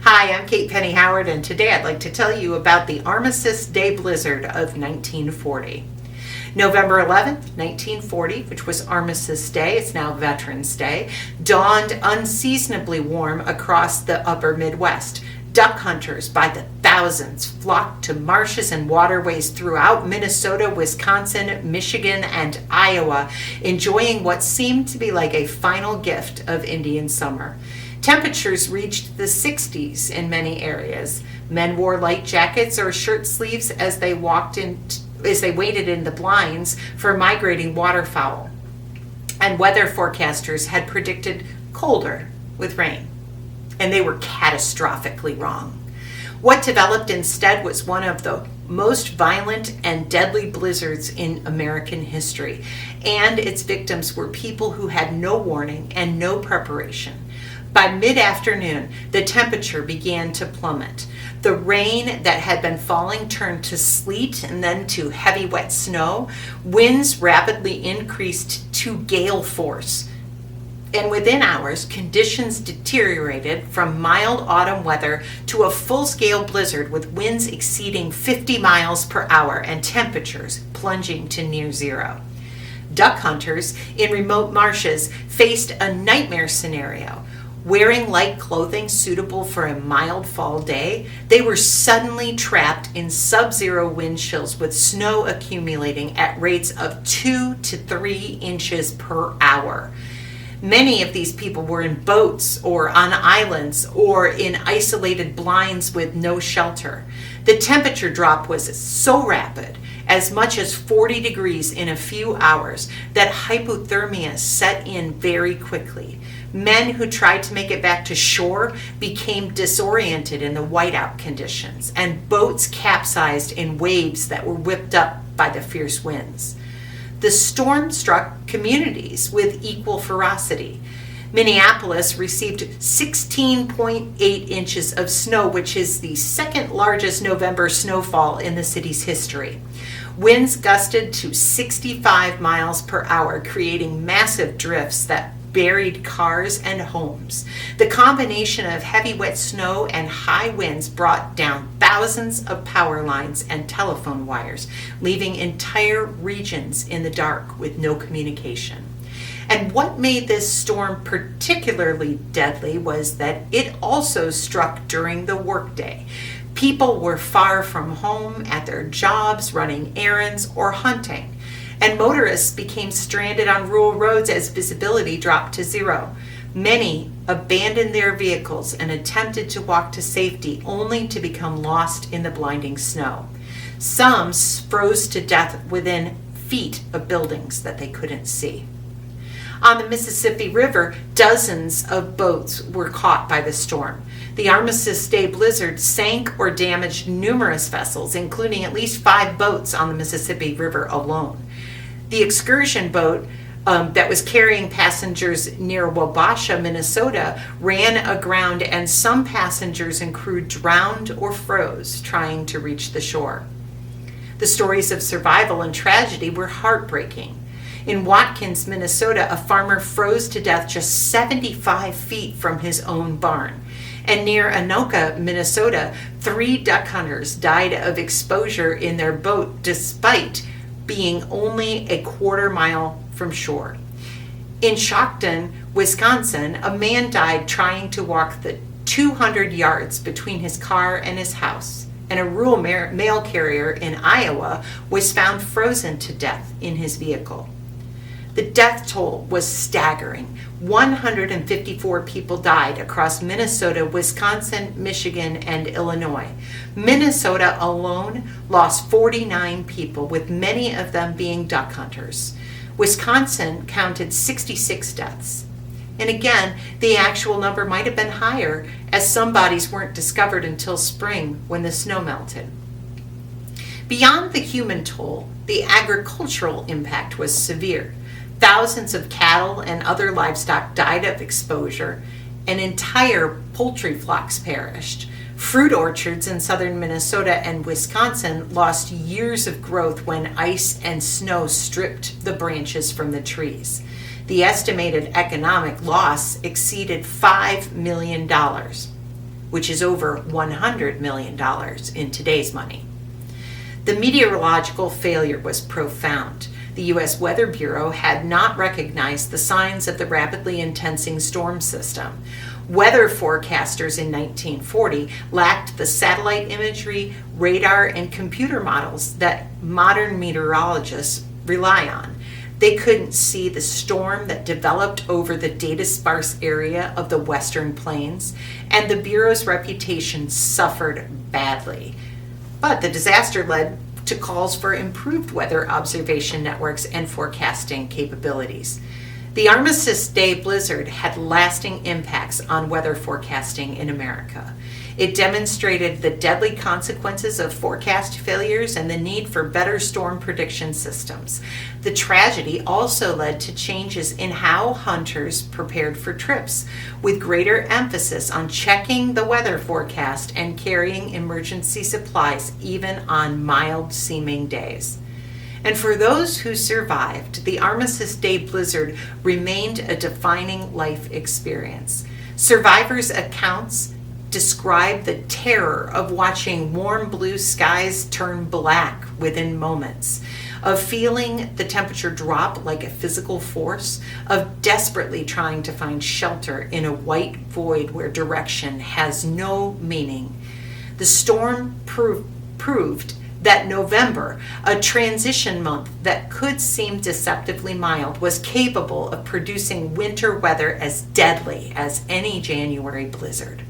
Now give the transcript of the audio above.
Hi, I'm Kate Penney Howard, and today I'd like to tell you about the Armistice Day Blizzard of 1940. November 11th, 1940, which was Armistice Day, it's now Veterans Day, dawned unseasonably warm across the upper Midwest. Duck hunters by the thousands flocked to marshes and waterways throughout Minnesota, Wisconsin, Michigan, and Iowa, enjoying what seemed to be like a final gift of Indian summer. Temperatures reached the 60s in many areas. Men wore light jackets or shirt sleeves as they waited in the blinds for migrating waterfowl. And weather forecasters had predicted colder with rain. And they were catastrophically wrong. What developed instead was one of the most violent and deadly blizzards in American history. And its victims were people who had no warning and no preparation. By mid-afternoon, the temperature began to plummet. The rain that had been falling turned to sleet and then to heavy wet snow. Winds rapidly increased to gale force. And within hours, conditions deteriorated from mild autumn weather to a full-scale blizzard with winds exceeding 50 miles per hour and temperatures plunging to near zero. Duck hunters in remote marshes faced a nightmare scenario. Wearing light clothing suitable for a mild fall day, they were suddenly trapped in sub-zero wind chills with snow accumulating at rates of 2 to 3 inches per hour. Many of these people were in boats or on islands or in isolated blinds with no shelter. The temperature drop was so rapid, as much as 40 degrees in a few hours, that hypothermia set in very quickly. Men who tried to make it back to shore became disoriented in the whiteout conditions, and boats capsized in waves that were whipped up by the fierce winds. The storm struck communities with equal ferocity. Minneapolis received 16.8 inches of snow, which is the second largest November snowfall in the city's history. Winds gusted to 65 miles per hour, creating massive drifts that buried cars and homes. The combination of heavy wet snow and high winds brought down thousands of power lines and telephone wires, leaving entire regions in the dark with no communication. And what made this storm particularly deadly was that it also struck during the workday. People were far from home, at their jobs, running errands, or hunting. And motorists became stranded on rural roads as visibility dropped to zero. Many abandoned their vehicles and attempted to walk to safety, only to become lost in the blinding snow. Some froze to death within feet of buildings that they couldn't see. On the Mississippi River, dozens of boats were caught by the storm. The Armistice Day Blizzard sank or damaged numerous vessels, including at least 5 boats on the Mississippi River alone. The excursion boat that was carrying passengers near Wabasha, Minnesota, ran aground, and some passengers and crew drowned or froze trying to reach the shore. The stories of survival and tragedy were heartbreaking. In Watkins, Minnesota, a farmer froze to death just 75 feet from his own barn. And near Anoka, Minnesota, 3 duck hunters died of exposure in their boat despite being only a quarter mile from shore. In Shockton, Wisconsin, a man died trying to walk the 200 yards between his car and his house. And a rural mail carrier in Iowa was found frozen to death in his vehicle. The death toll was staggering. 154 people died across Minnesota, Wisconsin, Michigan, and Illinois. Minnesota alone lost 49 people, with many of them being duck hunters. Wisconsin counted 66 deaths. And again, the actual number might have been higher, as some bodies weren't discovered until spring when the snow melted. Beyond the human toll, the agricultural impact was severe. Thousands of cattle and other livestock died of exposure, and entire poultry flocks perished. Fruit orchards in southern Minnesota and Wisconsin lost years of growth when ice and snow stripped the branches from the trees. The estimated economic loss exceeded $5 million. which is over $100 million in today's money. The meteorological failure was profound. The U.S. Weather Bureau had not recognized the signs of the rapidly intensing storm system. Weather forecasters in 1940 lacked the satellite imagery, radar, and computer models that modern meteorologists rely on. They couldn't see the storm that developed over the data-sparse area of the Western Plains, and the Bureau's reputation suffered badly. But the disaster led to calls for improved weather observation networks and forecasting capabilities. The Armistice Day Blizzard had lasting impacts on weather forecasting in America. It demonstrated the deadly consequences of forecast failures and the need for better storm prediction systems. The tragedy also led to changes in how hunters prepared for trips, with greater emphasis on checking the weather forecast and carrying emergency supplies even on mild-seeming days. And for those who survived, the Armistice Day Blizzard remained a defining life experience. Survivors' accounts describe the terror of watching warm blue skies turn black within moments, of feeling the temperature drop like a physical force, of desperately trying to find shelter in a white void where direction has no meaning. The storm proved that November, a transition month that could seem deceptively mild, was capable of producing winter weather as deadly as any January blizzard.